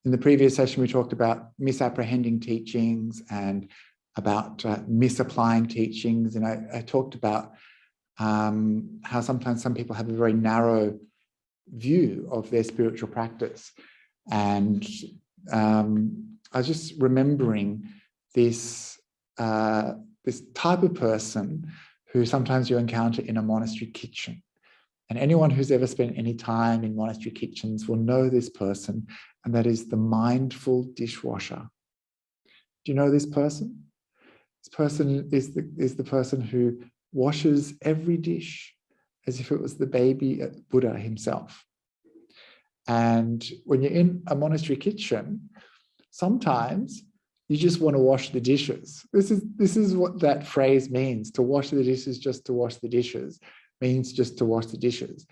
In the previous session, we talked about misapprehending teachings and about misapplying teachings. And I talked about how sometimes some people have a very narrow view of their spiritual practice. And I was just remembering this, this type of person who sometimes you encounter in a monastery kitchen. And anyone who's ever spent any time in monastery kitchens will know this person, and that is the mindful dishwasher. Do you know this person? This person is the person who washes every dish as if it was the baby Buddha himself. And when you're in a monastery kitchen, sometimes you just want to wash the dishes. This is what that phrase means. To wash the dishes, just to wash the dishes, means just to wash the dishes.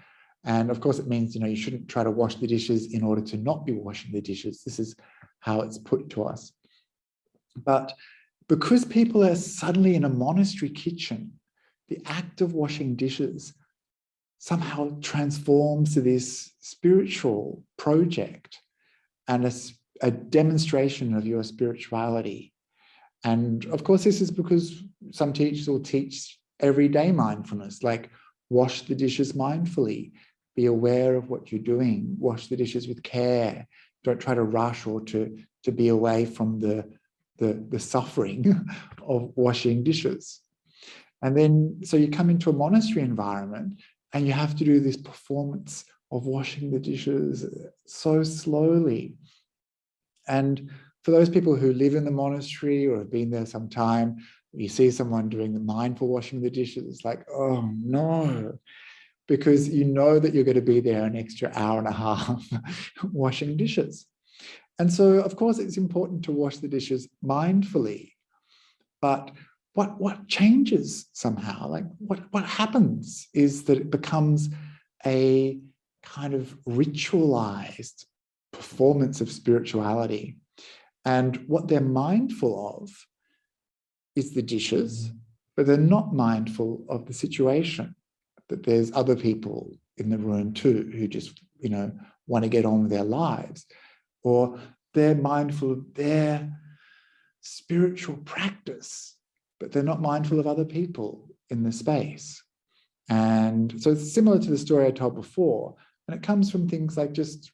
And of course it means, you shouldn't try to wash the dishes in order to not be washing the dishes. This is how it's put to us. But because people are suddenly in a monastery kitchen, the act of washing dishes somehow transforms to this spiritual project and a demonstration of your spirituality. And of course, this is because some teachers will teach everyday mindfulness, like wash the dishes mindfully, be aware of what you're doing, wash the dishes with care, don't try to rush or to be away from the suffering of washing dishes. And then, so you come into a monastery environment and you have to do this performance of washing the dishes so slowly. And for those people who live in the monastery or have been there some time, you see someone doing the mindful washing of the dishes, it's like, oh no, because you know that you're going to be there an extra hour and a half washing dishes. And so, of course, it's important to wash the dishes mindfully. But what changes somehow, like what happens is that it becomes a kind of ritualized performance of spirituality. And what they're mindful of is the dishes, but they're not mindful of the situation, that there's other people in the room too who just, want to get on with their lives. Or they're mindful of their spiritual practice, but they're not mindful of other people in the space. And so it's similar to the story I told before, and it comes from things like just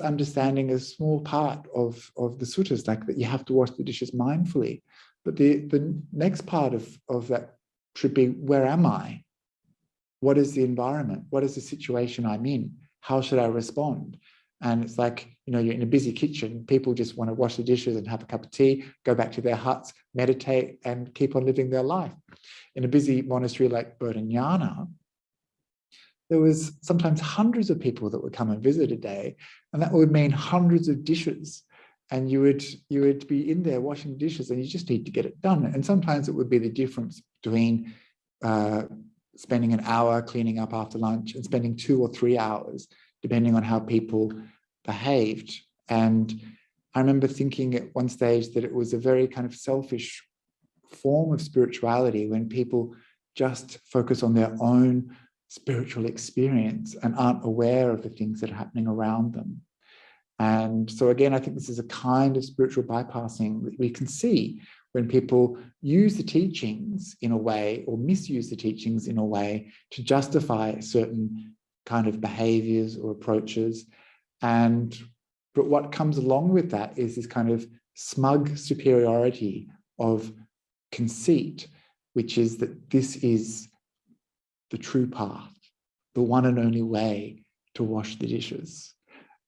understanding a small part of the suttas, like that you have to wash the dishes mindfully. But the next part of that should be, where am I? What is the environment? What is the situation I'm in? How should I respond? And it's like, you're in a busy kitchen, people just want to wash the dishes and have a cup of tea, go back to their huts, meditate, and keep on living their life. In a busy monastery like Bodhinyana, there was sometimes hundreds of people that would come and visit a day, and that would mean hundreds of dishes. And you would be in there washing dishes, and you just need to get it done. And sometimes it would be the difference between spending an hour cleaning up after lunch and spending 2 or 3 hours, depending on how people behaved. And I remember thinking at one stage that it was a very kind of selfish form of spirituality when people just focus on their own spiritual experience and aren't aware of the things that are happening around them. And so again, I think this is a kind of spiritual bypassing that we can see when people use the teachings in a way, or misuse the teachings in a way, to justify certain kind of behaviors or approaches. But what comes along with that is this kind of smug superiority of conceit, which is that this is the true path, the one and only way to wash the dishes.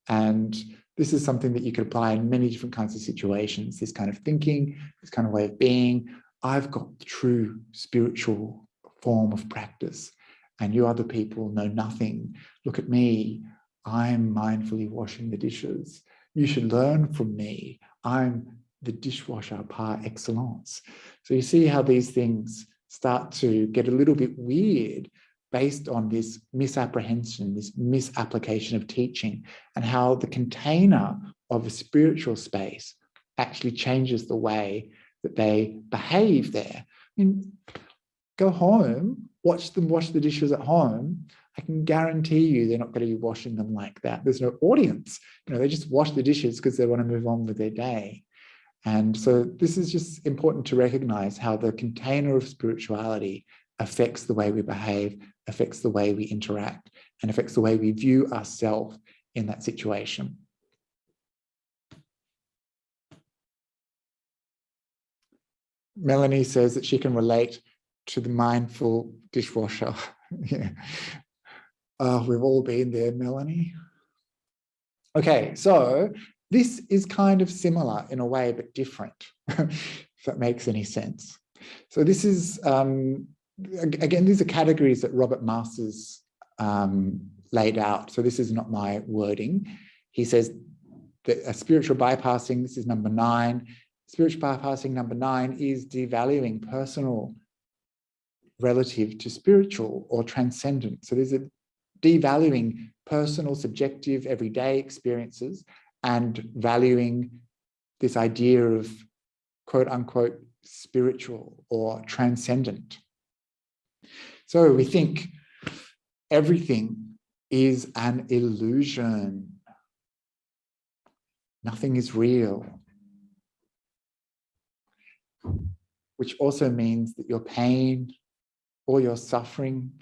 And this is something that you could apply in many different kinds of situations, this kind of thinking, this kind of way of being. I've got the true spiritual form of practice, and you other people know nothing. Look at me. I'm mindfully washing the dishes. You should learn from me. I'm the dishwasher par excellence. So you see how these things start to get a little bit weird based on this misapprehension, this misapplication of teaching, and how the container of a spiritual space actually changes the way that they behave there. I mean, go home, watch them wash the dishes at home. I can guarantee you they're not going to be washing them like that. There's no audience. They just wash the dishes because they want to move on with their day. And so this is just important to recognize how the container of spirituality affects the way we behave, affects the way we interact, and affects the way we view ourselves in that situation. Melanie says that she can relate to the mindful dishwasher. Yeah. We've all been there, Melanie. Okay, so this is kind of similar in a way, but different, if that makes any sense. So this is, again, these are categories that Robert Masters laid out. So this is not my wording. He says that spiritual bypassing, this is number 9. Spiritual bypassing number 9 is devaluing personal relative to spiritual or transcendent. So there's a devaluing personal, subjective, everyday experiences and valuing this idea of quote unquote spiritual or transcendent. So we think everything is an illusion. Nothing is real. Which also means that your pain or your suffering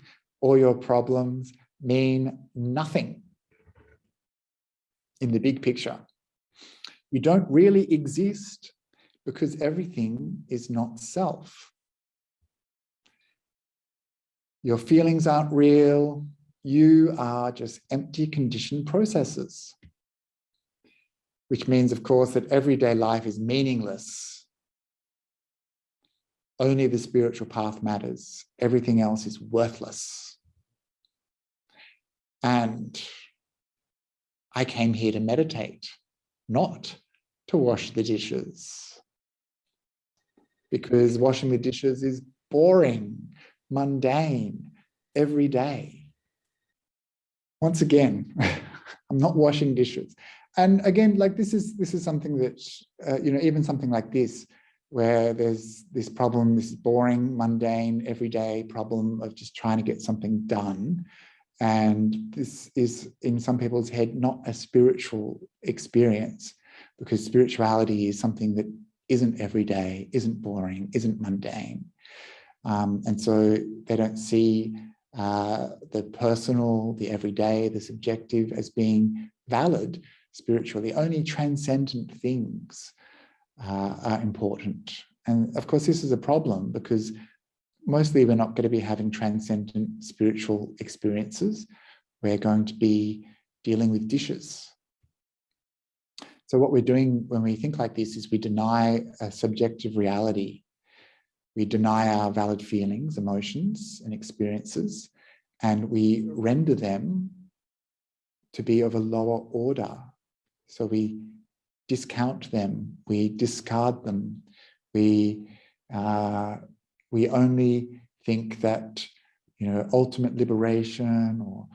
or your problems mean nothing in the big picture. You don't really exist because everything is not self. Your feelings aren't real. You are just empty conditioned processes, which means, of course, that everyday life is meaningless. Only the spiritual path matters. Everything else is worthless. And I came here to meditate, not to wash the dishes. Because washing the dishes is boring, mundane, every day. Once again, I'm not washing dishes. And again, like this is something that, even something like this, where there's this problem, this boring, mundane, everyday problem of just trying to get something done. And this is, in some people's head, not a spiritual experience, because spirituality is something that isn't everyday, isn't boring, isn't mundane. And so they don't see the personal, the everyday, the subjective as being valid spiritually. Only transcendent things are important. And of course, this is a problem because mostly we're not going to be having transcendent spiritual experiences. We're going to be dealing with dishes. So what we're doing when we think like this is we deny a subjective reality. We deny our valid feelings, emotions, and experiences, and we render them to be of a lower order. So we discount them, we discard them, we only think that, ultimate liberation or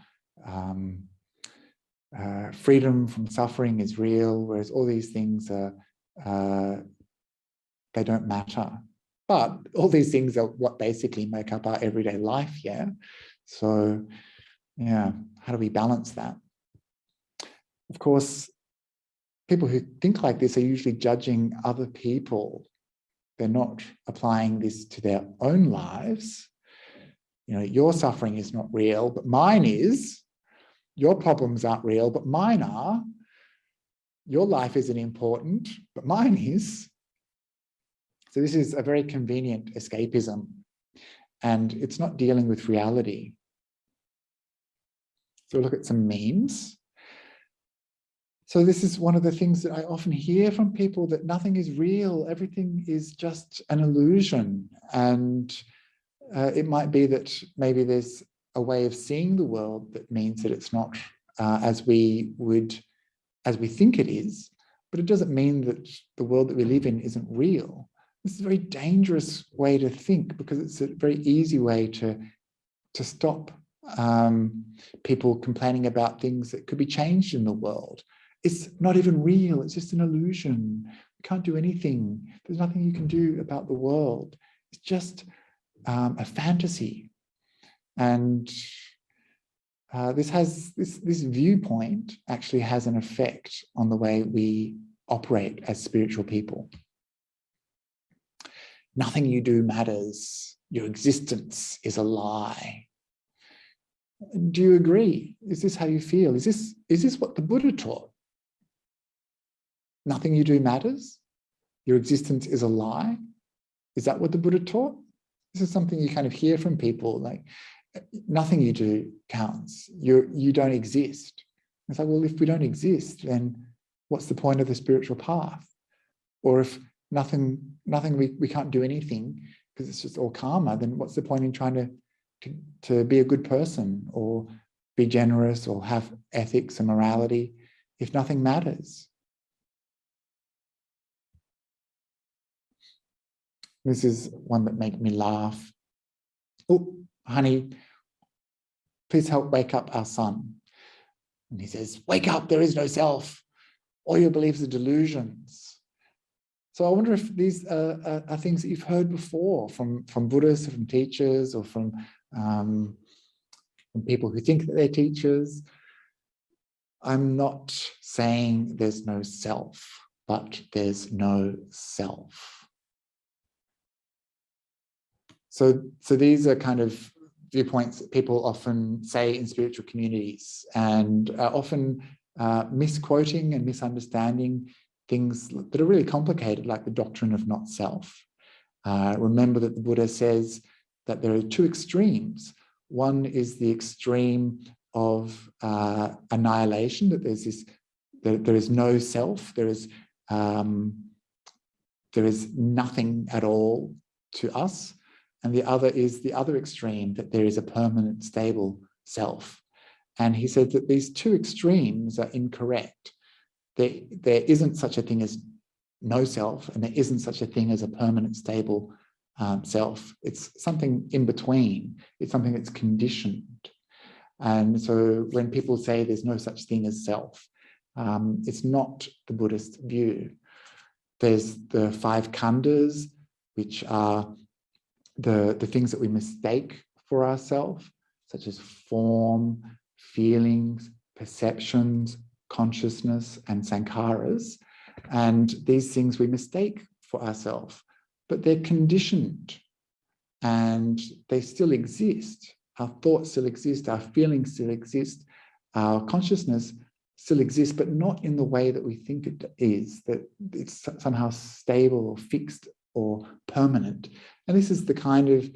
freedom from suffering is real, whereas all these things are, they don't matter. But all these things are what basically make up our everyday life, yeah? So, yeah, how do we balance that? Of course, people who think like this are usually judging other people. They're not applying this to their own lives. Your suffering is not real, but mine is. Your problems aren't real, but mine are. Your life isn't important, but mine is. So this is a very convenient escapism, and it's not dealing with reality. So look at some memes. So this is one of the things that I often hear from people, that nothing is real, everything is just an illusion. And it might be that maybe there's a way of seeing the world that means that it's not as we think it is, but it doesn't mean that the world that we live in isn't real. This is a very dangerous way to think, because it's a very easy way to stop people complaining about things that could be changed in the world. It's not even real, it's just an illusion. You can't do anything. There's nothing you can do about the world. It's just a fantasy. And this viewpoint actually has an effect on the way we operate as spiritual people. Nothing you do matters. Your existence is a lie. Do you agree? Is this how you feel? Is this what the Buddha taught? Nothing you do matters? Your existence is a lie? Is that what the Buddha taught? This is something you kind of hear from people, like, nothing you do counts. You don't exist. It's like, well, if we don't exist, then what's the point of the spiritual path? Or if we can't do anything because it's just all karma, then what's the point in trying to be a good person or be generous or have ethics and morality if nothing matters? This is one that made me laugh. Oh, honey, please help wake up our son. And he says, wake up, there is no self. All your beliefs are delusions. So I wonder if these are things that you've heard before from Buddhists, or from teachers, or from people who think that they're teachers. I'm not saying there's no self, but there's no self. So these are kind of viewpoints that people often say in spiritual communities, and are often misquoting and misunderstanding things that are really complicated, like the doctrine of not self. Remember that the Buddha says that there are two extremes. One is the extreme of annihilation, that there is no self, there is nothing at all to us. And the other is the other extreme, that there is a permanent, stable self. And he said that these two extremes are incorrect. There isn't such a thing as no self, and there isn't such a thing as a permanent, stable self. It's something in between. It's something that's conditioned. And so when people say there's no such thing as self, it's not the Buddhist view. There's the 5 khandhas, which are the things that we mistake for ourselves, such as form, feelings, perceptions, consciousness, and sankharas. And these things we mistake for ourselves, but they're conditioned and they still exist. Our thoughts still exist, our feelings still exist, our consciousness still exists, but not in the way that we think it is, that it's somehow stable or fixed or permanent. And this is the kind of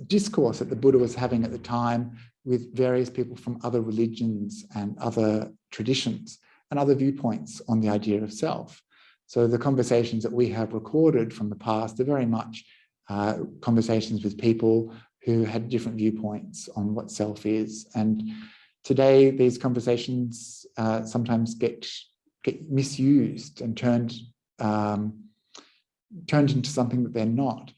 discourse that the Buddha was having at the time with various people from other religions and other traditions and other viewpoints on the idea of self. So the conversations that we have recorded from the past are very much conversations with people who had different viewpoints on what self is. And today, these conversations sometimes get misused and turned into something that they're not.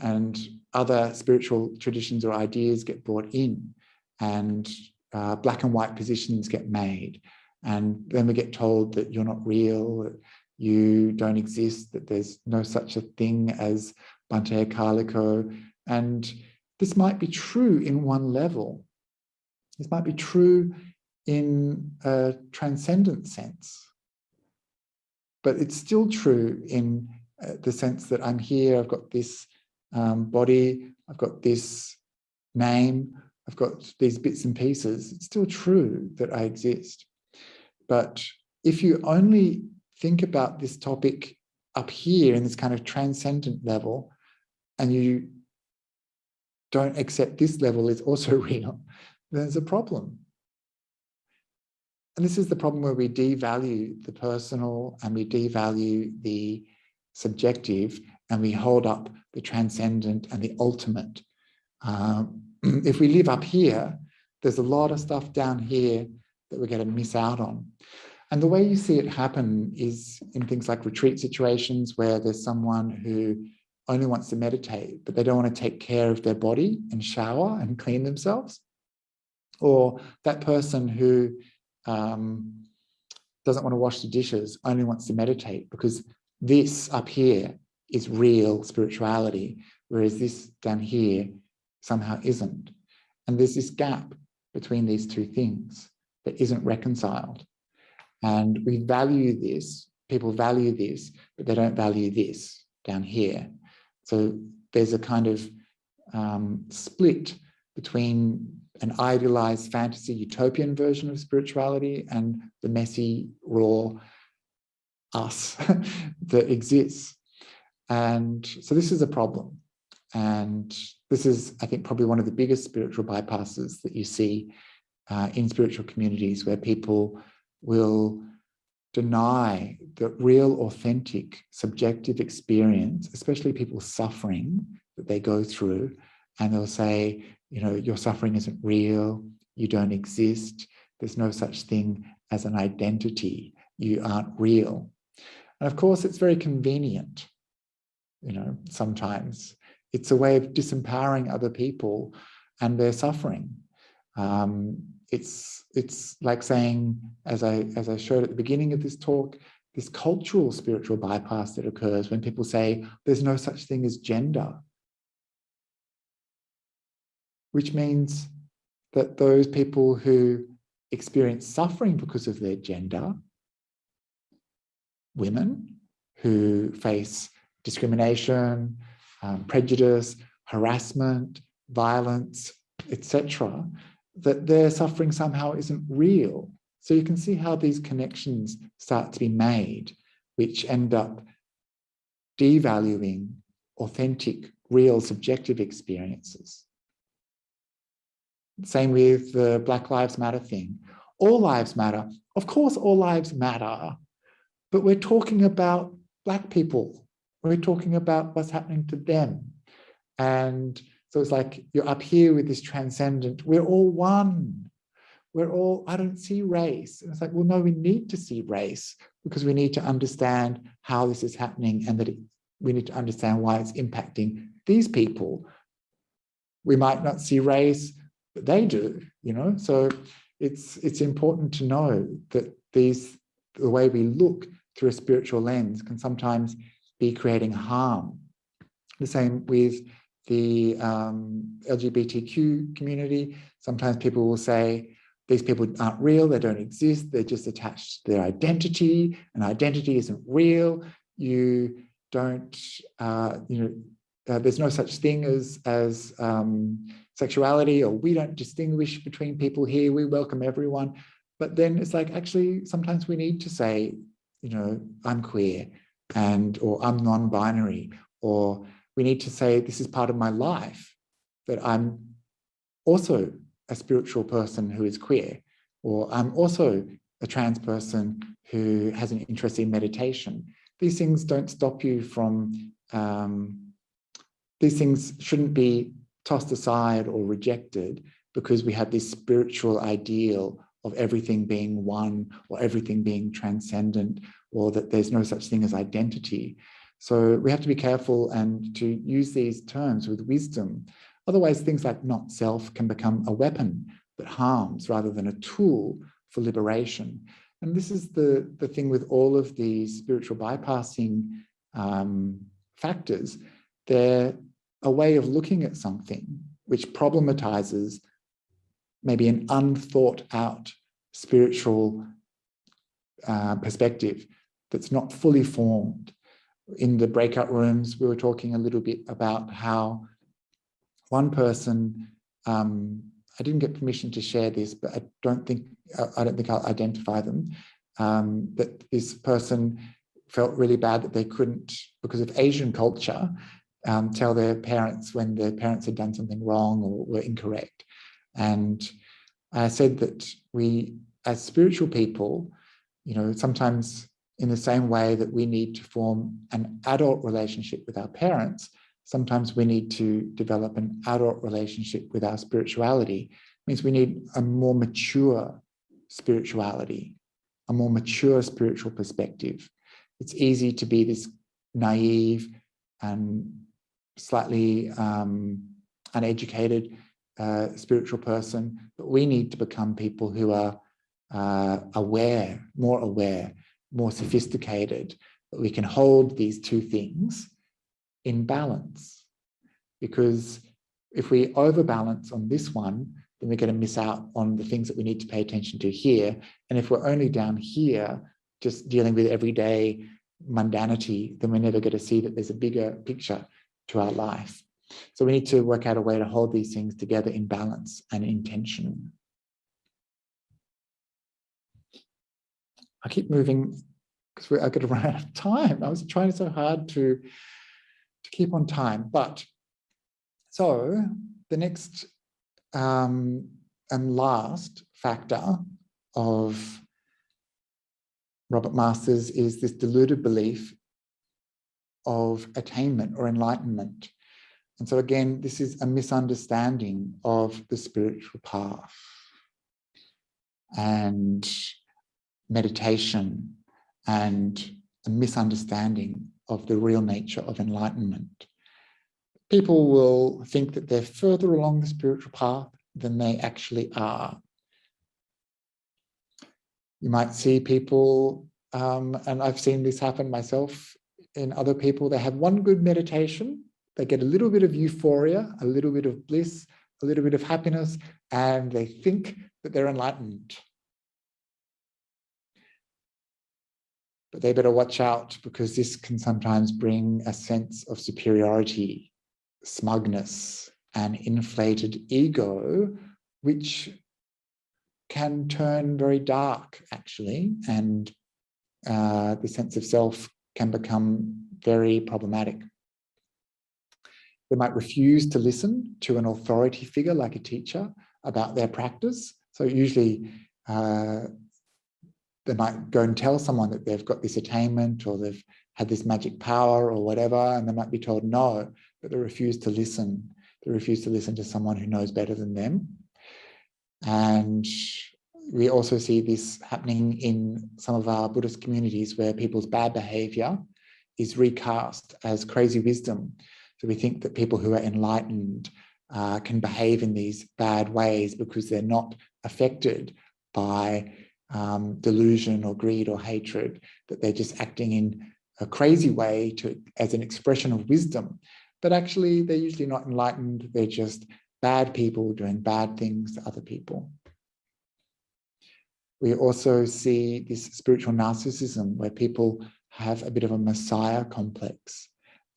And other spiritual traditions or ideas get brought in, and black and white positions get made. And then we get told that you're not real, that you don't exist, that there's no such a thing as Bhante Akaliko. And this might be true in one level. This might be true in a transcendent sense. But it's still true in the sense that I'm here, I've got this body, I've got this name, I've got these bits and pieces. It's still true that I exist. But if you only think about this topic up here in this kind of transcendent level, and you don't accept this level is also real, then there's a problem. And this is the problem where we devalue the personal and we devalue the subjective, and we hold up the transcendent and the ultimate. If we live up here, there's a lot of stuff down here that we're going to miss out on. And the way you see it happen is in things like retreat situations where there's someone who only wants to meditate, but they don't want to take care of their body and shower and clean themselves. Or that person who doesn't want to wash the dishes, only wants to meditate, because this up here is real spirituality, whereas this down here somehow isn't. And there's this gap between these two things that isn't reconciled. And we value this, people value this, but they don't value this down here. So there's a kind of split between an idealized fantasy utopian version of spirituality and the messy, raw us that exists. And so this is a problem. And this is, I think, probably one of the biggest spiritual bypasses that you see in spiritual communities, where people will deny the real, authentic, subjective experience, especially people's suffering that they go through. And they'll say, you know, your suffering isn't real, you don't exist, there's no such thing as an identity, you aren't real. And of course, it's very convenient, you know, sometimes. It's a way of disempowering other people and their suffering. It's like saying, as I showed at the beginning of this talk, this cultural spiritual bypass that occurs when people say there's no such thing as gender, which means that those people who experience suffering because of their gender, women who face discrimination, prejudice, harassment, violence, etc., that their suffering somehow isn't real. So you can see how these connections start to be made, which end up devaluing authentic, real, subjective experiences. Same with the Black Lives Matter thing. All lives matter. Of course, all lives matter, but we're talking about Black people. We're talking about what's happening to them. And so it's like you're up here with this transcendent, we're all one. We're all, I don't see race. And it's like, well, no, we need to see race because we need to understand how this is happening and that we need to understand why it's impacting these people. We might not see race, but they do, you know? So it's important to know that the way we look through a spiritual lens can sometimes be creating harm. The same with the LGBTQ community. Sometimes people will say, these people aren't real, they don't exist, they're just attached to their identity, and identity isn't real. You don't, there's no such thing as sexuality, or we don't distinguish between people here, we welcome everyone. But then it's like, actually, sometimes we need to say, you know, I'm queer, or I'm non-binary, or we need to say, this is part of my life, that I'm also a spiritual person who is queer, or I'm also a trans person who has an interest in meditation. These things don't stop you from, these things shouldn't be tossed aside or rejected because we have this spiritual ideal of everything being one, or everything being transcendent, or that there's no such thing as identity. So we have to be careful and to use these terms with wisdom. Otherwise, things like not self can become a weapon that harms rather than a tool for liberation. And this is the thing with all of these spiritual bypassing factors. They're a way of looking at something which problematizes maybe an unthought out spiritual perspective that's not fully formed. In the breakout rooms, we were talking a little bit about how one person, I didn't get permission to share this, but I don't think I'll identify them, but this person felt really bad that they couldn't, because of Asian culture, tell their parents when their parents had done something wrong or were incorrect. And I said that we, as spiritual people, you know, sometimes in the same way that we need to form an adult relationship with our parents, sometimes we need to develop an adult relationship with our spirituality. It means we need a more mature spirituality, a more mature spiritual perspective. It's easy to be this naive and slightly uneducated spiritual person, but we need to become people who are aware, more sophisticated, that we can hold these two things in balance. Because If we overbalance on this one, then we're going to miss out on the things that we need to pay attention to here. And if we're only down here, just dealing with everyday mundanity, then we're never going to see that there's a bigger picture to our life. So we need to work out a way to hold these things together in balance and intention. I keep moving because I've got to run out of time. I was trying so hard to keep on time. But so the next and last factor of Robert Masters is this deluded belief of attainment or enlightenment. And so again, this is a misunderstanding of the spiritual path and meditation, and a misunderstanding of the real nature of enlightenment. People will think that they're further along the spiritual path than they actually are. You might see people, and I've seen this happen myself in other people, they have one good meditation, they get a little bit of euphoria, a little bit of bliss, a little bit of happiness, and they think that they're enlightened. But they better watch out, because this can sometimes bring a sense of superiority, smugness, and inflated ego, which can turn very dark, actually, and the sense of self can become very problematic. They might refuse to listen to an authority figure like a teacher about their practice. So usually they might go and tell someone that they've got this attainment or they've had this magic power or whatever, and they might be told no, but they refuse to listen. They refuse to listen to someone who knows better than them. And we also see this happening in some of our Buddhist communities, where people's bad behavior is recast as crazy wisdom. So we think that people who are enlightened can behave in these bad ways because they're not affected by delusion or greed or hatred, that they're just acting in a crazy way as an expression of wisdom. But actually, they're usually not enlightened. They're just bad people doing bad things to other people. We also see this spiritual narcissism, where people have a bit of a messiah complex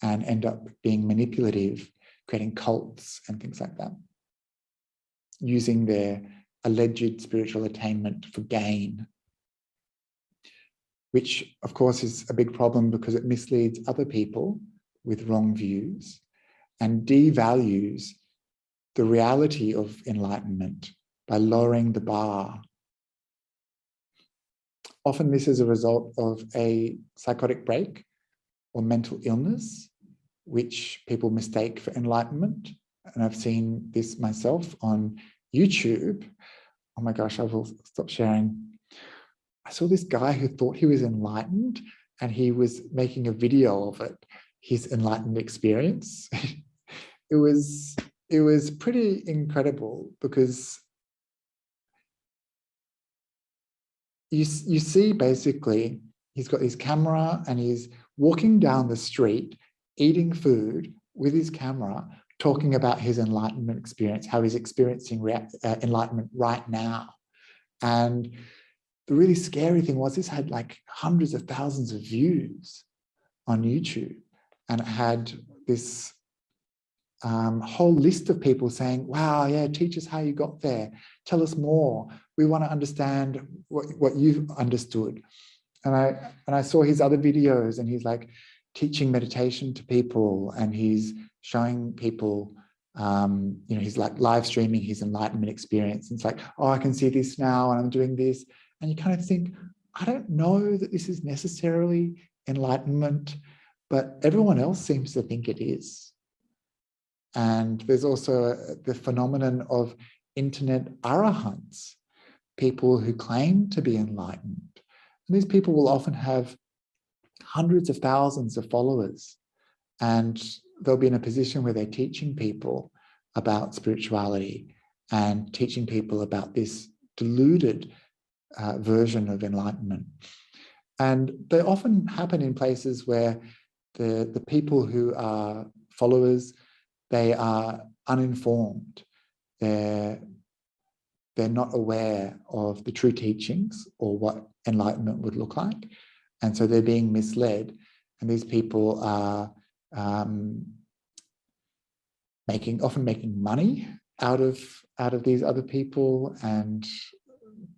and end up being manipulative, creating cults and things like that, using their alleged spiritual attainment for gain, which of course is a big problem because it misleads other people with wrong views and devalues the reality of enlightenment by lowering the bar. Often this is a result of a psychotic break or mental illness, which people mistake for enlightenment. And I've seen this myself on YouTube. Oh my gosh, I will stop sharing. I saw this guy who thought he was enlightened, and he was making a video of it, his enlightened experience. It was pretty incredible, because you see basically he's got his camera and he's walking down the street, eating food with his camera, talking about his enlightenment experience, how he's experiencing enlightenment right now. And the really scary thing was this had like hundreds of thousands of views on YouTube, and it had this whole list of people saying, wow, yeah, teach us how you got there. Tell us more. We want to understand what you've understood. And I saw his other videos, and he's like teaching meditation to people, and he's showing people, he's like live streaming his enlightenment experience. And it's like, oh, I can see this now, and I'm doing this. And you kind of think, I don't know that this is necessarily enlightenment, but everyone else seems to think it is. And there's also the phenomenon of internet arahants, people who claim to be enlightened. And these people will often have hundreds of thousands of followers, and they'll be in a position where they're teaching people about spirituality and teaching people about this deluded version of enlightenment. And they often happen in places where the people who are followers they are uninformed. They're not aware of the true teachings or what enlightenment would look like. And so they're being misled. And these people are often making money out of these other people. And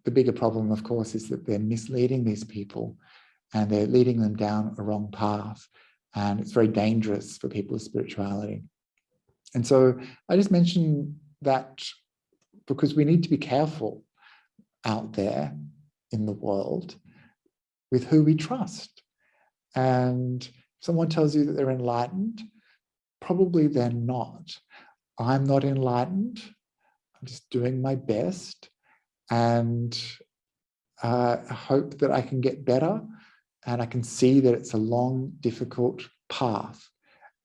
the bigger problem, of course, is that they're misleading these people and they're leading them down a wrong path. And it's very dangerous for people with spirituality. And so I just mentioned that because we need to be careful out there in the world with who we trust. And if someone tells you that they're enlightened, probably they're not. I'm not enlightened. I'm just doing my best. And I hope that I can get better. And I can see that it's a long, difficult path.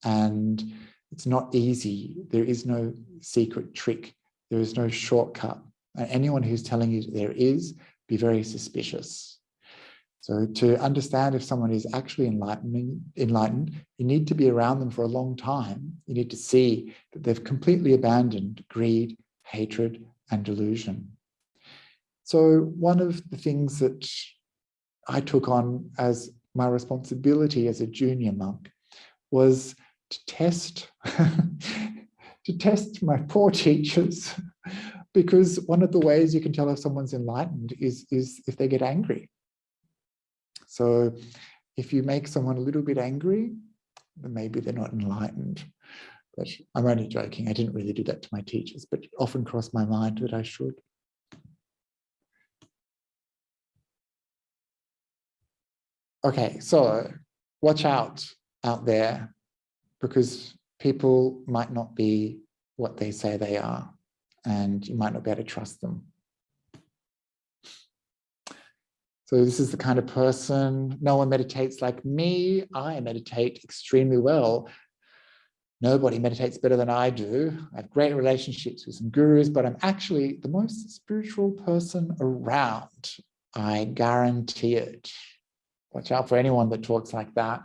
And it's not easy. There is no secret trick. There is no shortcut. And anyone who's telling you there is, be very suspicious. So to understand if someone is actually enlightened, you need to be around them for a long time. You need to see that they've completely abandoned greed, hatred, and delusion. So one of the things that I took on as my responsibility as a junior monk was to test my poor teachers, because one of the ways you can tell if someone's enlightened is if they get angry. So if you make someone a little bit angry, then maybe they're not enlightened. But I'm only joking. I didn't really do that to my teachers, but it often crossed my mind that I should. Okay, so watch out there, because people might not be what they say they are, and you might not be able to trust them. So this is the kind of person, no one meditates like me. I meditate extremely well. Nobody meditates better than I do. I have great relationships with some gurus, but I'm actually the most spiritual person around. I guarantee it. Watch out for anyone that talks like that.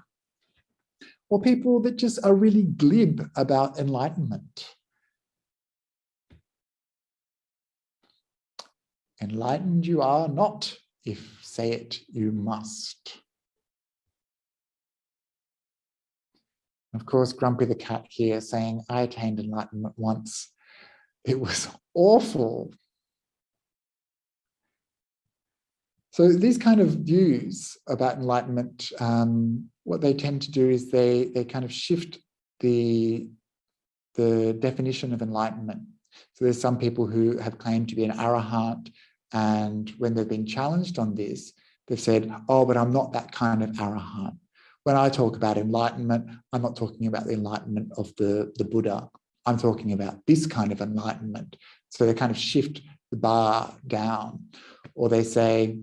Or people that just are really glib about enlightenment. Enlightened you are not, if say it you must. Of course, Grumpy the cat here saying, I attained enlightenment once. It was awful. So these kind of views about enlightenment, what they tend to do is they kind of shift the definition of enlightenment. So there's some people who have claimed to be an arahant, and when they've been challenged on this, they've said, oh, but I'm not that kind of arahant. When I talk about enlightenment, I'm not talking about the enlightenment of the Buddha. I'm talking about this kind of enlightenment. So they kind of shift the bar down, or they say,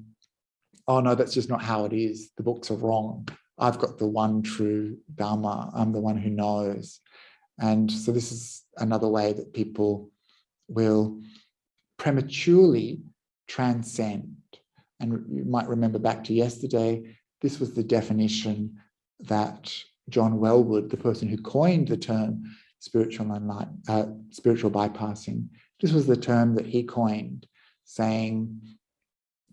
oh no, that's just not how it is. The books are wrong. I've got the one true Dharma. I'm the one who knows. And so this is another way that people will prematurely transcend. And you might remember back to yesterday, this was the definition that John Wellwood, the person who coined the term spiritual bypassing, this was the term that he coined, saying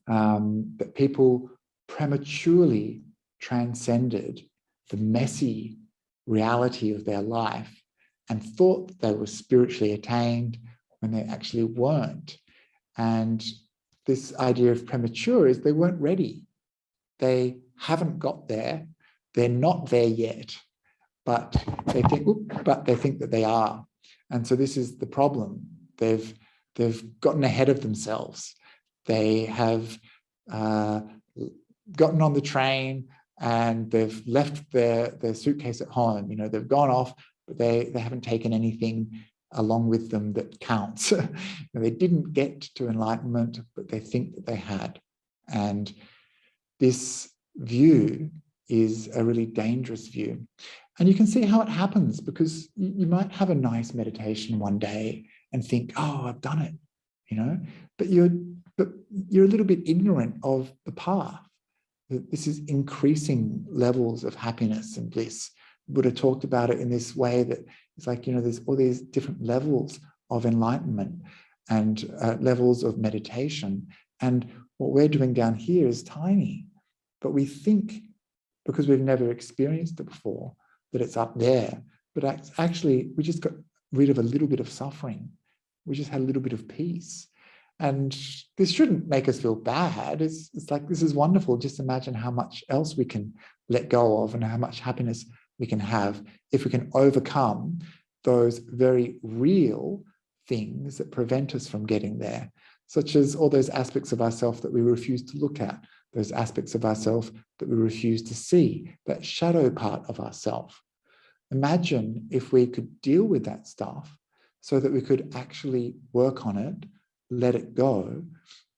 that people prematurely transcended the messy reality of their life and thought that they were spiritually attained when they actually weren't. And this idea of premature is they weren't ready. They haven't got there. They're not there yet, but they think that they are. And so this is the problem. They've gotten ahead of themselves. They have gotten on the train and they've left their suitcase at home. You know, they've gone off, but they haven't taken anything along with them that counts. They didn't get to enlightenment, but they think that they had. And this view is a really dangerous view. And you can see how it happens, because you might have a nice meditation one day and think, oh, I've done it, you know, but you're a little bit ignorant of the path. This is increasing levels of happiness and bliss, Buddha talked about it in this way that it's like, there's all these different levels of enlightenment and levels of meditation. And what we're doing down here is tiny, but we think, because we've never experienced it before, that it's up there. But actually, we just got rid of a little bit of suffering. We just had a little bit of peace. And this shouldn't make us feel bad. It's like, this is wonderful. Just imagine how much else we can let go of and how much happiness we can have if we can overcome those very real things that prevent us from getting there, such as all those aspects of ourselves that we refuse to look at, those aspects of ourselves that we refuse to see, that shadow part of ourselves. Imagine if we could deal with that stuff so that we could actually work on it, let it go.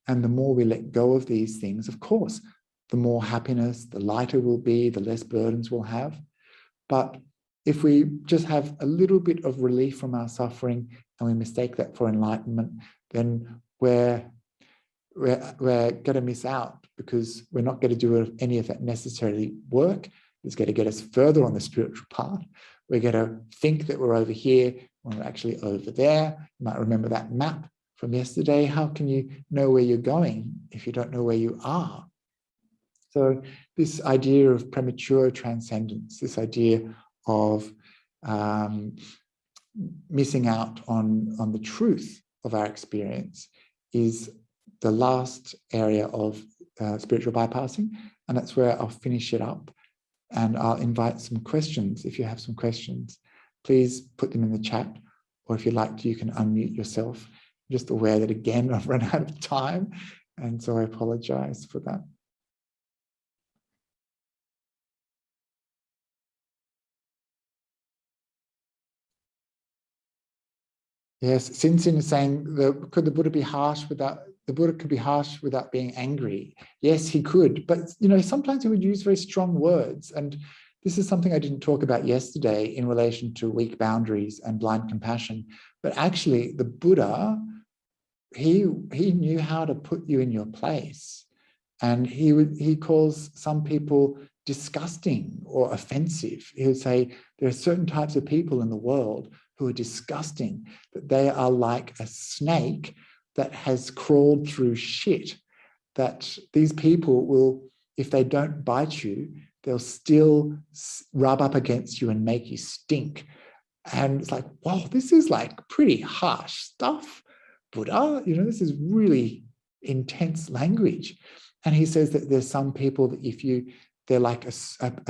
And the more we let go of these things, of course, the more happiness, the lighter we'll be, the less burdens we'll have. But if we just have a little bit of relief from our suffering and we mistake that for enlightenment, then we're going to miss out, because we're not going to do any of that necessarily work. It's going to get us further on the spiritual path. We're going to think that we're over here when we're actually over there. You might remember that map from yesterday. How can you know where you're going if you don't know where you are? So this idea of premature transcendence, this idea of missing out on the truth of our experience, is the last area of spiritual bypassing. And that's where I'll finish it up. And I'll invite some questions. If you have some questions, please put them in the chat. Or if you'd like to, you can unmute yourself. I'm just aware that, again, I've run out of time. And so I apologize for that. Yes, Sinsin is saying, could the Buddha be harsh without, the Buddha could be harsh without being angry? Yes, he could. But, sometimes he would use very strong words. And this is something I didn't talk about yesterday in relation to weak boundaries and blind compassion. But actually, the Buddha, he knew how to put you in your place. And he calls some people disgusting or offensive. He would say there are certain types of people in the world who are disgusting, that they are like a snake that has crawled through shit, that these people will, if they don't bite you, they'll still rub up against you and make you stink. And it's like, wow, this is like pretty harsh stuff, Buddha. This is really intense language. And he says that there's some people that they're like a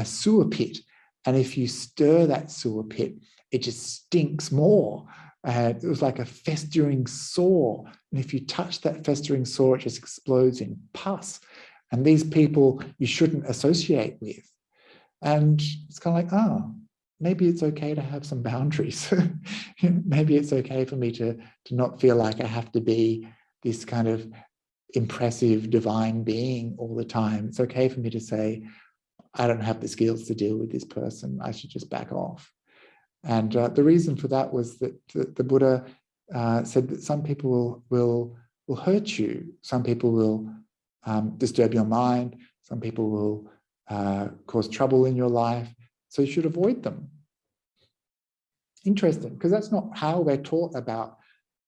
sewer pit. And if you stir that sewer pit, it just stinks more. It was like a festering sore. And if you touch that festering sore, it just explodes in pus. And these people you shouldn't associate with. And it's kind of like, maybe it's okay to have some boundaries. Maybe it's okay for me to not feel like I have to be this kind of impressive divine being all the time. It's okay for me to say, I don't have the skills to deal with this person. I should just back off. And the reason for that was that the Buddha said that some people will hurt you. Some people will disturb your mind. Some people will cause trouble in your life. So you should avoid them. Interesting, because that's not how we're taught about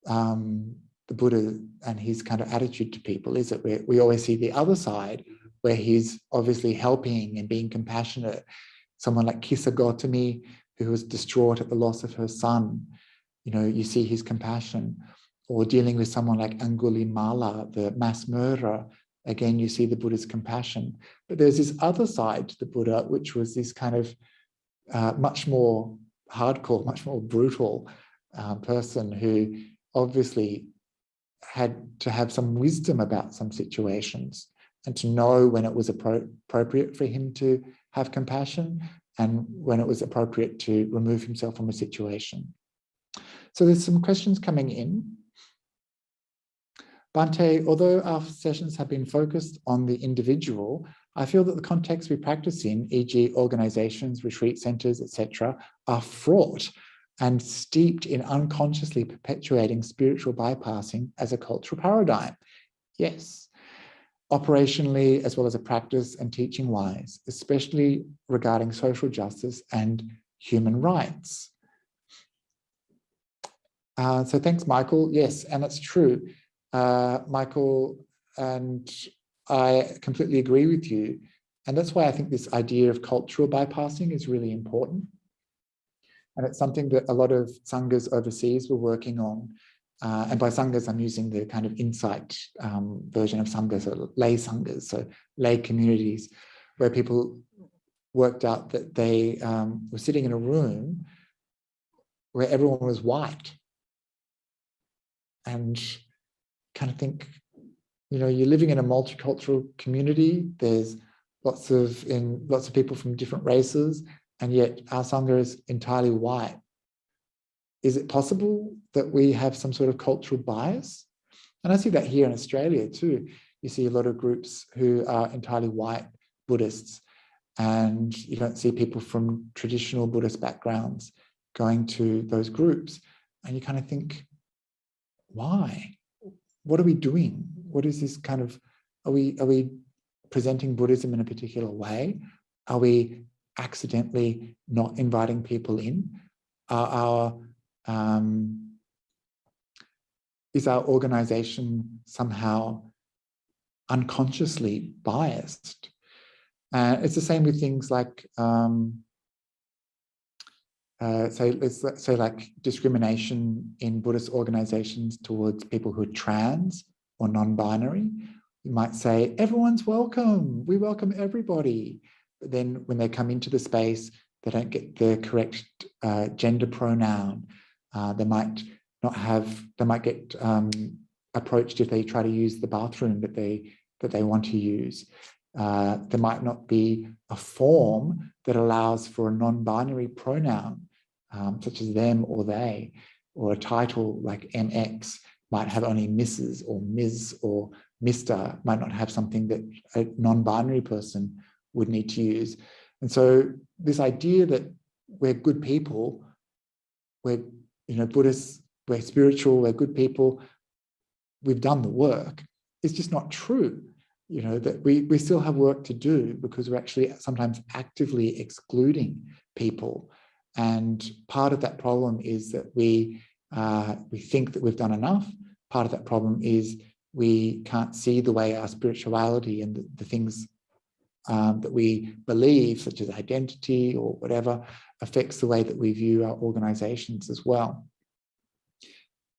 the Buddha and his kind of attitude to people, is it? We always see the other side, where he's obviously helping and being compassionate. Someone like Kisa Gotami, who was distraught at the loss of her son, you see his compassion. Or dealing with someone like Angulimala, the mass murderer, again, you see the Buddha's compassion. But there's this other side to the Buddha, which was this kind of much more hardcore, much more brutal person who obviously had to have some wisdom about some situations and to know when it was appropriate for him to have compassion and when it was appropriate to remove himself from a situation. So there's some questions coming in. Bhante, although our sessions have been focused on the individual, I feel that the context we practice in, e.g. organizations, retreat centers, etc., are fraught and steeped in unconsciously perpetuating spiritual bypassing as a cultural paradigm. Yes, operationally as well as a practice and teaching wise, especially regarding social justice and human rights. So thanks, Michael. Yes, and it's true, Michael, and I completely agree with you. And that's why I think this idea of cultural bypassing is really important. And it's something that a lot of sanghas overseas were working on. And by sanghas, I'm using the kind of insight version of sanghas, so lay sanghas, so lay communities, where people worked out that they were sitting in a room where everyone was white. And kind of think, you know, you're living in a multicultural community. There's lots of people from different races, and yet our Sangha is entirely white. Is it possible that we have some sort of cultural bias? And I see that here in Australia too. You see a lot of groups who are entirely white Buddhists, and you don't see people from traditional Buddhist backgrounds going to those groups. And you kind of think, why? What are we doing? What is this kind of, are we presenting Buddhism in a particular way? Are we accidentally not inviting people in? Is our organization somehow unconsciously biased? It's the same with things like, let's say like discrimination in Buddhist organizations towards people who are trans or non-binary. You might say, everyone's welcome. We welcome everybody. But then when they come into the space, they don't get the correct gender pronoun. They might get approached if they try to use the bathroom that they want to use. There might not be a form that allows for a non-binary pronoun, such as them or they, or a title like MX might have only Mrs. or Ms. or Mr. Might not have something that a non-binary person would need to use. And so this idea that we're good people, we're Buddhists, we're spiritual, we're good people, we've done the work, is just not true. That we still have work to do, because we're actually sometimes actively excluding people. And part of that problem is that we think that we've done enough. Part of that problem is we can't see the way our spirituality and the things that we believe, such as identity or whatever, affects the way that we view our organizations as well.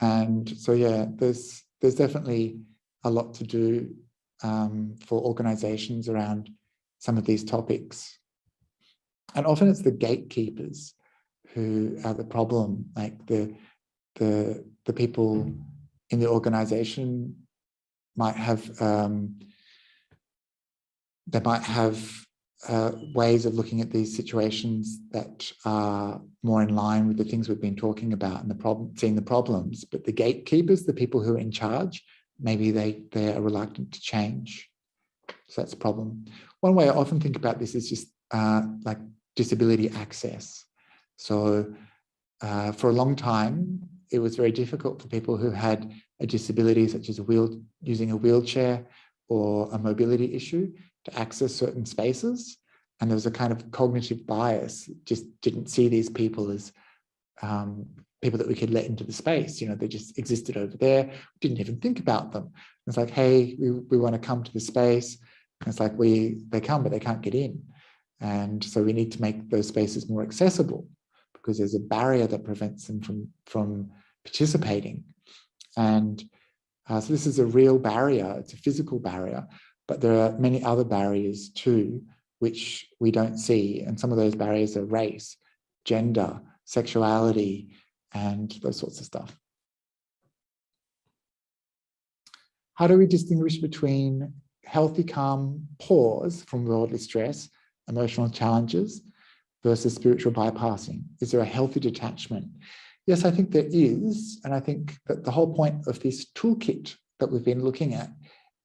And so, yeah, there's definitely a lot to do for organizations around some of these topics. And often it's the gatekeepers who are the problem, like the people in the organization might have ways of looking at these situations that are more in line with the things we've been talking about and seeing the problems. But the gatekeepers, the people who are in charge, maybe they are reluctant to change. So that's a problem. One way I often think about this is just like disability access. So for a long time, it was very difficult for people who had a disability, such as using a wheelchair or a mobility issue, to access certain spaces. And there was a kind of cognitive bias, just didn't see these people as people that we could let into the space. They just existed over there, didn't even think about them. It's like, hey, we want to come to the space. And it's like they come, but they can't get in. And so we need to make those spaces more accessible, because there's a barrier that prevents them from participating. And so this is a real barrier. It's a physical barrier, but there are many other barriers too, which we don't see. And some of those barriers are race, gender, sexuality, and those sorts of stuff. How do we distinguish between healthy, calm pause from worldly stress, emotional challenges, versus spiritual bypassing? Is there a healthy detachment? Yes, I think there is. And I think that the whole point of this toolkit that we've been looking at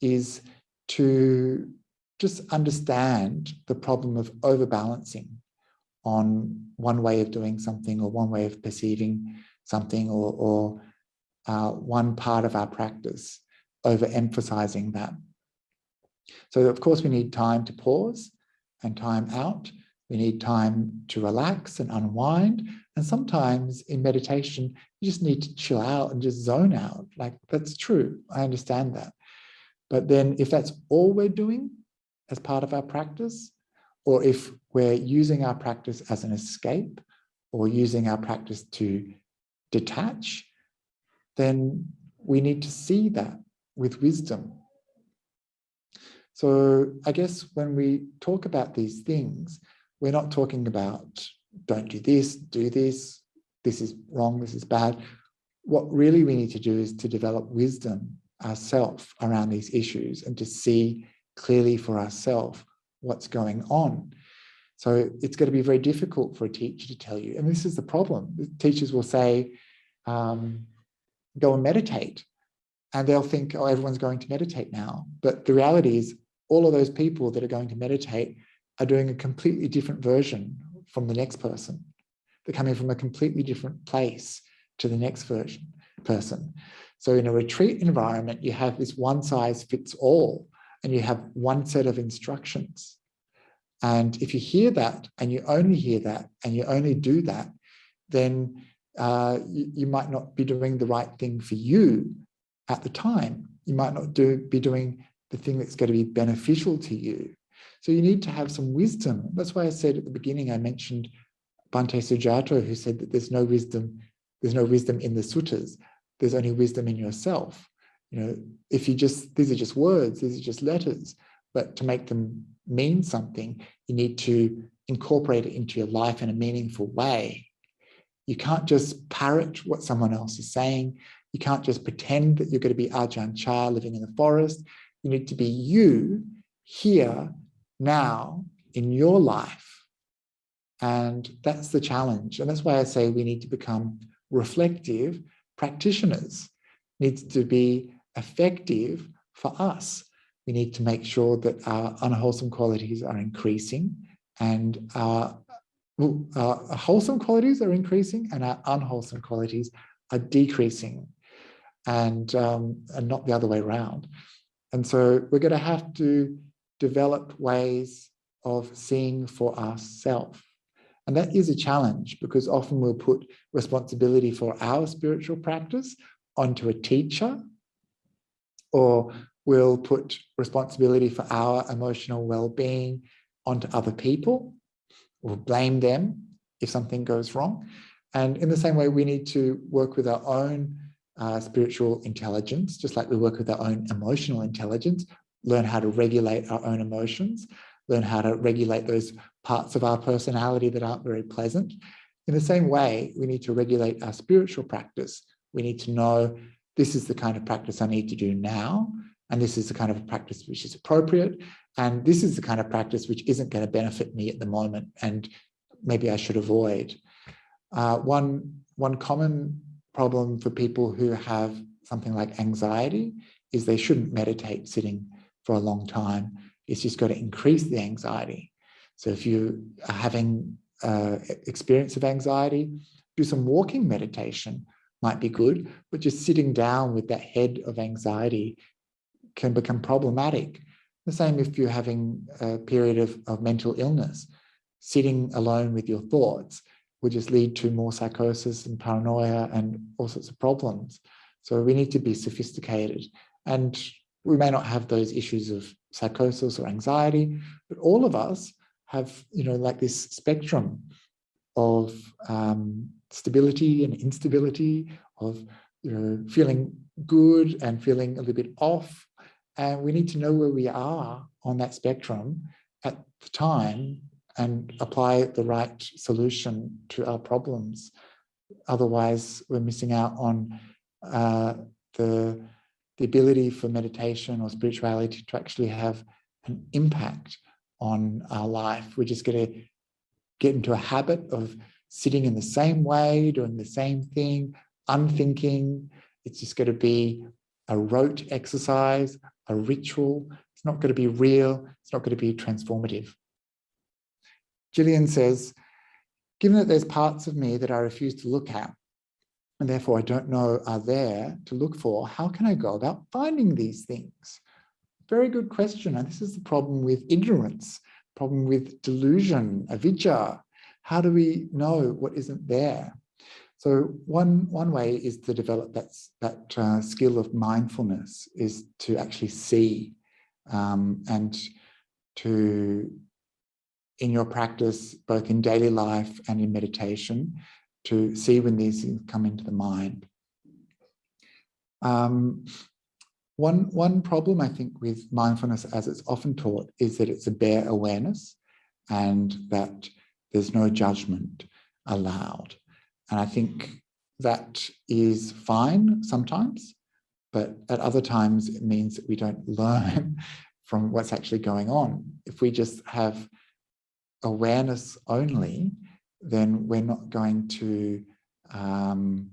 is to just understand the problem of overbalancing on one way of doing something, or one way of perceiving something, or one part of our practice, overemphasizing that. So of course we need time to pause and time out. We need time to relax and unwind. And sometimes in meditation, you just need to chill out and just zone out. Like, that's true. I understand that. But then if that's all we're doing as part of our practice, or if we're using our practice as an escape, or using our practice to detach, then we need to see that with wisdom. So I guess when we talk about these things, we're not talking about don't do this, this is wrong, this is bad. What really we need to do is to develop wisdom ourselves around these issues and to see clearly for ourselves what's going on. So it's going to be very difficult for a teacher to tell you, and this is the problem. The teachers will say, go and meditate. And they'll think, oh, everyone's going to meditate now. But the reality is all of those people that are going to meditate are doing a completely different version from the next person. They're coming from a completely different place to the next person. So in a retreat environment, you have this one size fits all, and you have one set of instructions. And if you hear that, and you only hear that, and you only do that, then you might not be doing the right thing for you at the time. You might not be doing the thing that's going to be beneficial to you. So you need to have some wisdom. That's why I said at the beginning, I mentioned Bhante Sujato, who said that there's no wisdom in the suttas. There's only wisdom in yourself. You know, if you just, these are just words, these are just letters, but to make them mean something, you need to incorporate it into your life in a meaningful way. You can't just parrot what someone else is saying. You can't just pretend that you're going to be Ajahn Chah living in the forest. You need to be you here, now, in your life. And that's the challenge. And that's why I say we need to become reflective practitioners. It needs to be effective for us. We need to make sure that our unwholesome qualities are increasing, and our wholesome qualities are increasing, and our unwholesome qualities are decreasing, and not the other way around. And so we're going to have to develop ways of seeing for ourselves. And that is a challenge, because often we'll put responsibility for our spiritual practice onto a teacher, or we'll put responsibility for our emotional well-being onto other people, or blame them if something goes wrong. And in the same way, we need to work with our own spiritual intelligence, just like we work with our own emotional intelligence, learn how to regulate our own emotions, learn how to regulate those parts of our personality that aren't very pleasant. In the same way, we need to regulate our spiritual practice. We need to know this is the kind of practice I need to do now, and this is the kind of practice which is appropriate, and this is the kind of practice which isn't going to benefit me at the moment, and maybe I should avoid. One common problem for people who have something like anxiety is they shouldn't meditate sitting for a long time. It's just got to increase the anxiety. So if you are having experience of anxiety, do some walking meditation might be good, but just sitting down with that head of anxiety can become problematic. The same if you're having a period of mental illness. Sitting alone with your thoughts will just lead to more psychosis and paranoia and all sorts of problems. So we need to be sophisticated. And we may not have those issues of psychosis or anxiety, but all of us have, like this spectrum of stability and instability, of feeling good and feeling a little bit off. And we need to know where we are on that spectrum at the time and apply the right solution to our problems. Otherwise, we're missing out on the ability for meditation or spirituality to actually have an impact on our life. We're just going to get into a habit of sitting in the same way, doing the same thing, unthinking. It's just going to be a rote exercise, a ritual. It's not going to be real. It's not going to be transformative. Gillian says, given that there's parts of me that I refuse to look at, and therefore I don't know are there to look for, how can I go about finding these things? Very good question. And this is the problem with ignorance. problem with delusion, avidya? How do we know what isn't there? So one way is to develop that skill of mindfulness, is to actually see and to, in your practice, both in daily life and in meditation, to see when these things come into the mind. One problem, I think, with mindfulness as it's often taught is that it's a bare awareness and that there's no judgment allowed. And I think that is fine sometimes, but at other times it means that we don't learn from what's actually going on. If we just have awareness only, then we're not going to go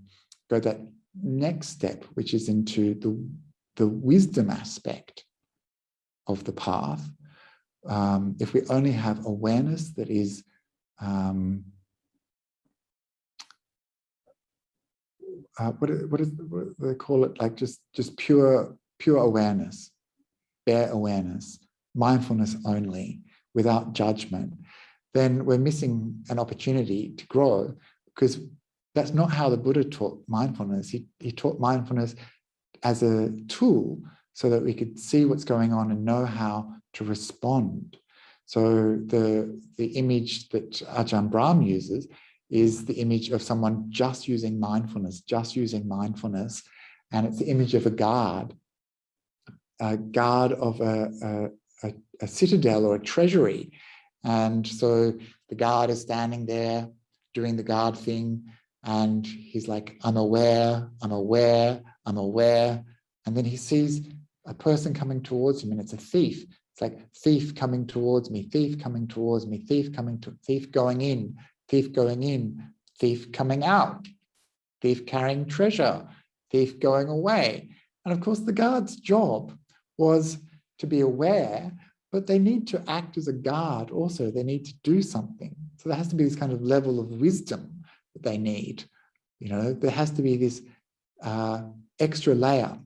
that next step, which is into the wisdom aspect of the path. If we only have awareness that is what do they call it? Like just pure awareness, bare awareness, mindfulness only, without judgment, then we're missing an opportunity to grow, because that's not how the Buddha taught mindfulness. He taught mindfulness as a tool so that we could see what's going on and know how to respond. So the image that Ajahn Brahm uses is the image of someone just using mindfulness, and it's the image of a guard of a citadel or a treasury. And so the guard is standing there doing the guard thing, and he's like, I'm aware. And then he sees a person coming towards him, and it's a thief. It's like, thief coming towards me, thief going in, thief coming out, thief carrying treasure, thief going away. And of course, the guard's job was to be aware, but they need to act as a guard also. They need to do something. So there has to be this kind of level of wisdom that they need. There has to be this extra layer.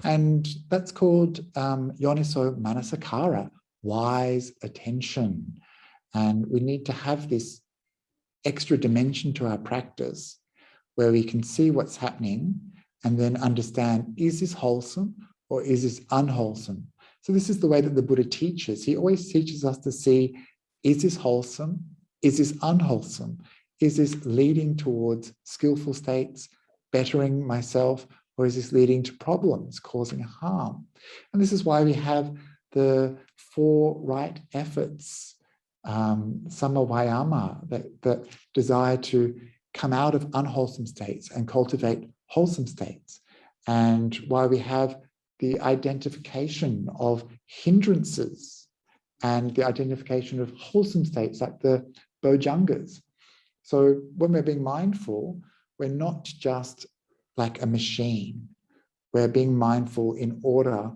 And that's called yoniso manasakara, wise attention. And we need to have this extra dimension to our practice where we can see what's happening and then understand, is this wholesome or is this unwholesome? So this is the way that the Buddha teaches. He always teaches us to see, is this wholesome? Is this unwholesome? Is this leading towards skillful states, bettering myself, or is this leading to problems, causing harm? And this is why we have the 4 right efforts, Samma Vayama, that desire to come out of unwholesome states and cultivate wholesome states, and why we have the identification of hindrances and the identification of wholesome states like the bojjhangas. So when we're being mindful, we're not just like a machine. We're being mindful in order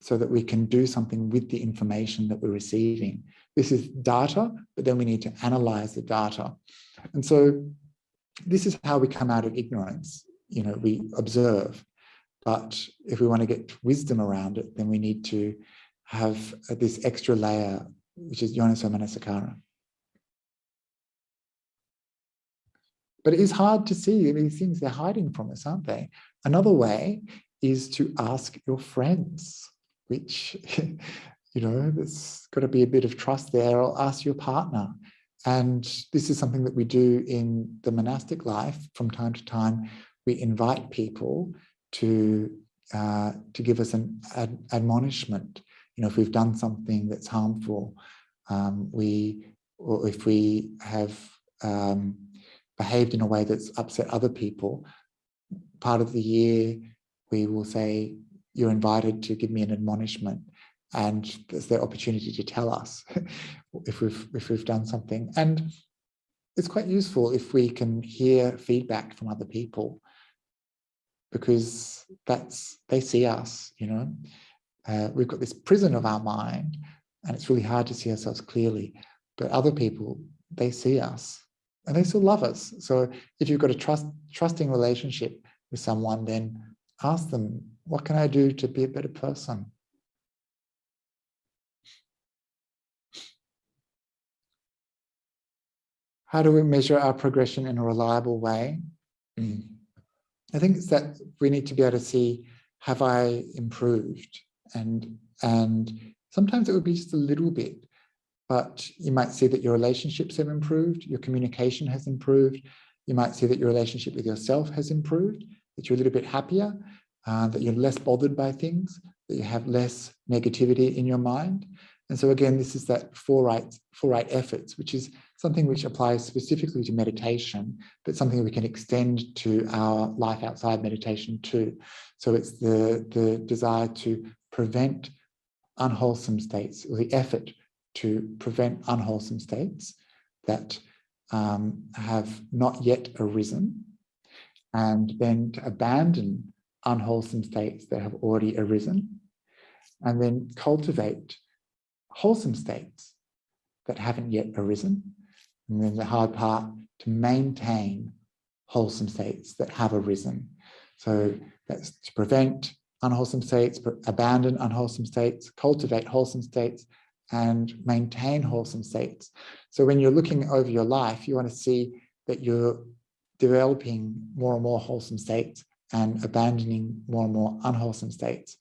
so that we can do something with the information that we're receiving. This is data, but then we need to analyze the data. And so this is how we come out of ignorance. We observe. But if we want to get wisdom around it, then we need to have this extra layer, which is yoniso manasakara. But it is hard to see these things. They're hiding from us, aren't they? Another way is to ask your friends, which, there's got to be a bit of trust there, or ask your partner. And this is something that we do in the monastic life from time to time. We invite people to give us an admonishment. If we've done something that's harmful, or if we have behaved in a way that's upset other people, part of the year we will say, you're invited to give me an admonishment, and there's the opportunity to tell us if we've done something. And it's quite useful if we can hear feedback from other people, because they see us. We've got this prison of our mind, and it's really hard to see ourselves clearly. But other people, they see us, and they still love us. So if you've got a trusting relationship with someone, then ask them, what can I do to be a better person? How do we measure our progression in a reliable way? I think it's that we need to be able to see, have I improved? And sometimes it would be just a little bit, but you might see that your relationships have improved, your communication has improved. You might see that your relationship with yourself has improved, that you're a little bit happier, that you're less bothered by things, that you have less negativity in your mind. And so again, this is that four right efforts, which is something which applies specifically to meditation, but something we can extend to our life outside meditation too. So it's the desire to prevent unwholesome states, or the effort to prevent unwholesome states that have not yet arisen, and then to abandon unwholesome states that have already arisen, and then cultivate wholesome states that haven't yet arisen. And then the hard part, to maintain wholesome states that have arisen. So that's to prevent unwholesome states, abandon unwholesome states, cultivate wholesome states, and maintain wholesome states. So when you're looking over your life, you want to see that you're developing more and more wholesome states and abandoning more and more unwholesome states.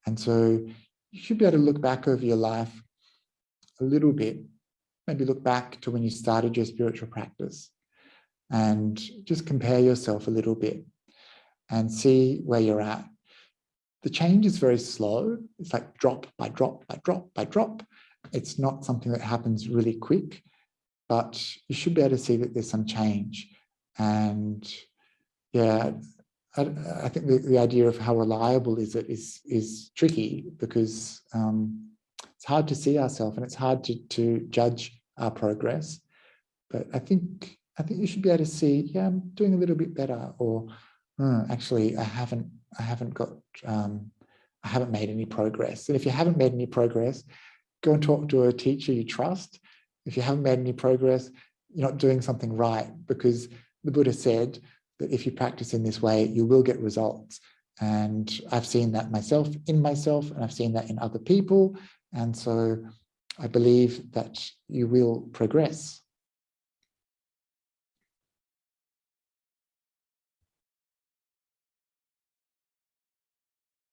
And so you should be able to look back over your life a little bit, maybe look back to when you started your spiritual practice and just compare yourself a little bit and see where you're at. The change is very slow. It's like drop by drop by drop by drop. It's not something that happens really quick, but you should be able to see that there's some change. And yeah, I think the idea of how reliable is it is tricky, because it's hard to see ourselves and it's hard to judge our progress. But I think you should be able to see, yeah, I'm doing a little bit better, or actually I haven't made any progress. And if you haven't made any progress, go and talk to a teacher you trust. If you haven't made any progress, you're not doing something right, because the Buddha said that if you practice in this way, you will get results. And I've seen that myself, and I've seen that in other people. And so I believe that you will progress.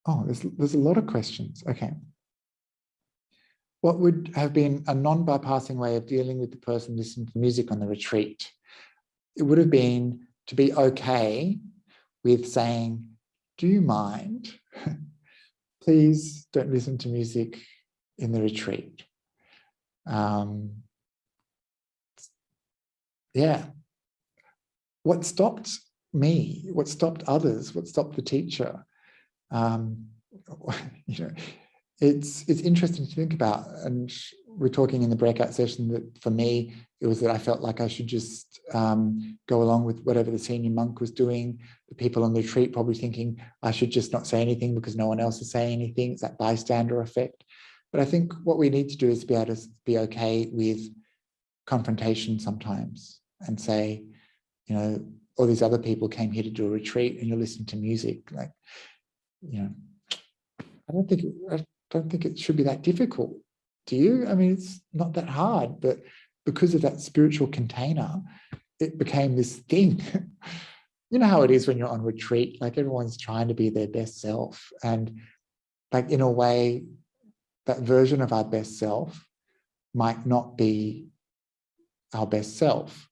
Oh, there's a lot of questions. Okay. What would have been a non-bypassing way of dealing with the person listening to music on the retreat? It would have been to be okay with saying, do you mind? Please don't listen to music in the retreat. Yeah. What stopped me? What stopped others? What stopped the teacher? It's interesting to think about. And we're talking in the breakout session that for me, it was that I felt like I should just go along with whatever the senior monk was doing. The people on the retreat probably thinking I should just not say anything because no one else is saying anything. It's that bystander effect. But I think what we need to do is be able to be okay with confrontation sometimes and say, all these other people came here to do a retreat and you're listening to music. Like, I don't think it should be that difficult. Do you? I mean, it's not that hard, but because of that spiritual container, it became this thing. You know how it is when you're on retreat, like everyone's trying to be their best self. And like in a way, that version of our best self might not be our best self.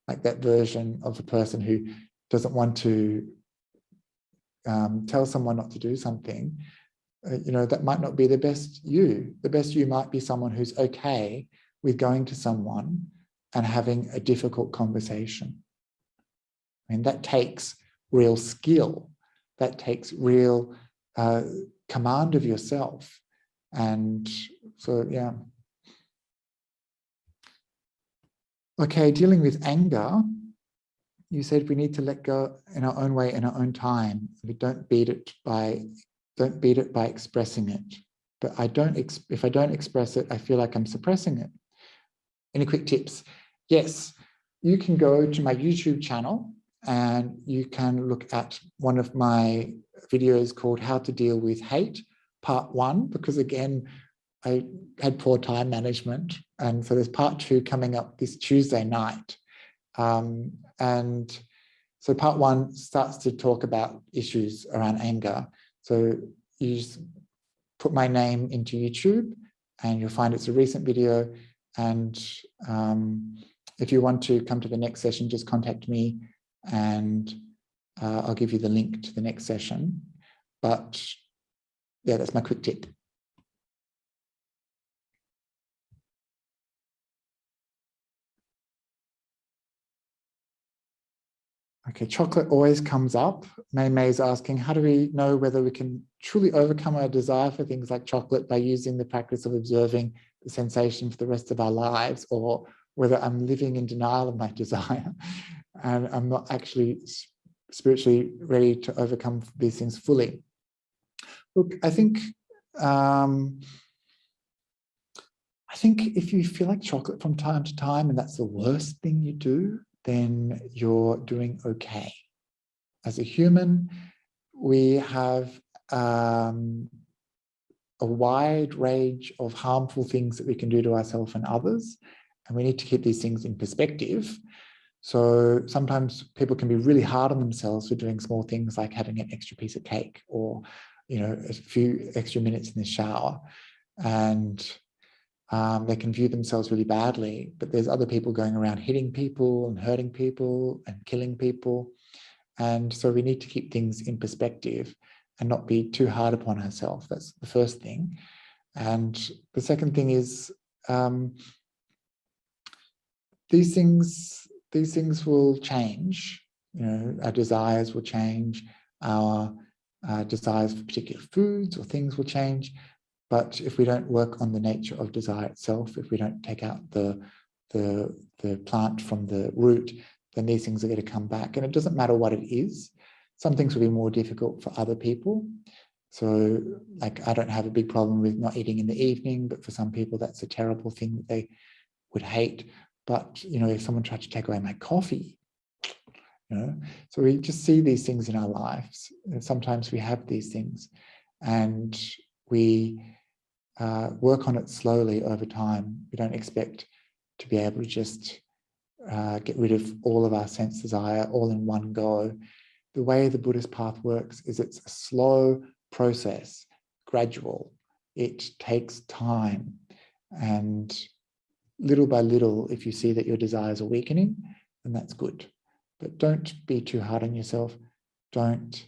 Like that version of the person who doesn't want to tell someone not to do something, that might not be the best you. The best you might be someone who's okay with going to someone and having a difficult conversation. I mean, that takes real skill. That takes real command of yourself. And so, yeah. Okay, dealing with anger, you said we need to let go in our own way, in our own time. We don't beat it by expressing it. But if I don't express it, I feel like I'm suppressing it. Any quick tips? Yes, you can go to my YouTube channel and you can look at one of my videos called How to Deal with Hate, Part 1, because again, I had poor time management. And so there's part 2 coming up this Tuesday night. And so part 1 starts to talk about issues around anger. So you just put my name into YouTube and you'll find it's a recent video. And if you want to come to the next session, just contact me and I'll give you the link to the next session. But yeah, that's my quick tip. Okay, chocolate always comes up. May is asking, how do we know whether we can truly overcome our desire for things like chocolate by using the practice of observing the sensation for the rest of our lives, or whether I'm living in denial of my desire and I'm not actually spiritually ready to overcome these things fully? Look, I think if you feel like chocolate from time to time and that's the worst thing you do, then you're doing okay. As a human, we have a wide range of harmful things that we can do to ourselves and others, and we need to keep these things in perspective. So sometimes people can be really hard on themselves for doing small things like having an extra piece of cake or, a few extra minutes in the shower, and they can view themselves really badly. But there's other people going around hitting people and hurting people and killing people. And so we need to keep things in perspective and not be too hard upon ourselves. That's the first thing. And the second thing is these things will change. Our desires will change. Our desires for particular foods or things will change. But if we don't work on the nature of desire itself, if we don't take out the plant from the root, then these things are going to come back. And it doesn't matter what it is. Some things will be more difficult for other people. So, like, I don't have a big problem with not eating in the evening, but for some people, that's a terrible thing that they would hate. But, if someone tried to take away my coffee, so we just see these things in our lives. And sometimes we have these things and we work on it slowly over time. We don't expect to be able to just get rid of all of our sense desire all in one go. The way the Buddhist path works is it's a slow process, gradual. It takes time. And little by little, if you see that your desires are weakening, then that's good. But don't be too hard on yourself. Don't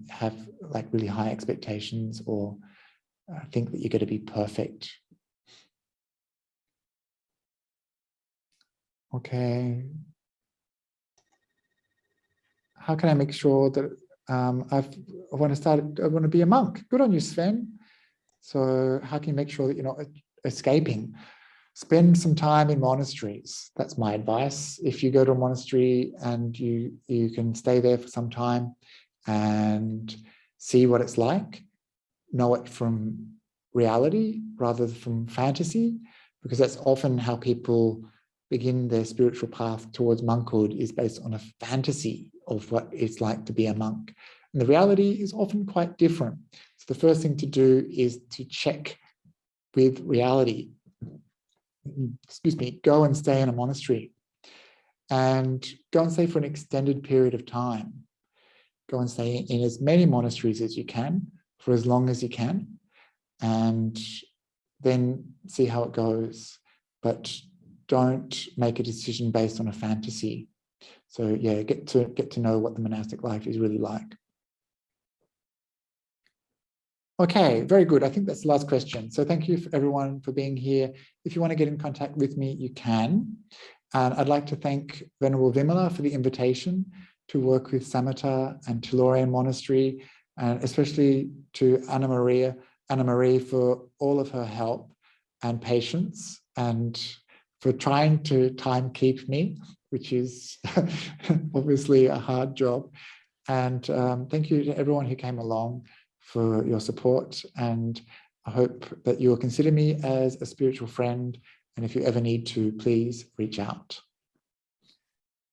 have like really high expectations or think that you're going to be perfect. Okay. How can I make sure that I want to be a monk? Good on you, Sven. So how can you make sure that you're not escaping? Spend some time in monasteries. That's my advice. If you go to a monastery and you can stay there for some time and see what it's like, know it from reality rather than from fantasy, because that's often how people begin their spiritual path towards monkhood, is based on a fantasy of what it's like to be a monk. And the reality is often quite different. So the first thing to do is to check with reality. Go and stay in a monastery and go and stay for an extended period of time. Go and stay in as many monasteries as you can for as long as you can, and then see how it goes. But don't make a decision based on a fantasy. So yeah, get to know what the monastic life is really like. Okay, very good. I think that's the last question. So thank you for everyone for being here. If you want to get in contact with me, you can. And I'd like to thank Venerable Vimala for the invitation to work with Samatha and Tellurian Monastery, and especially to Anna Marie for all of her help and patience, and for trying to time keep me, which is obviously a hard job. And thank you to everyone who came along for your support. And I hope that you will consider me as a spiritual friend. And if you ever need to, please reach out.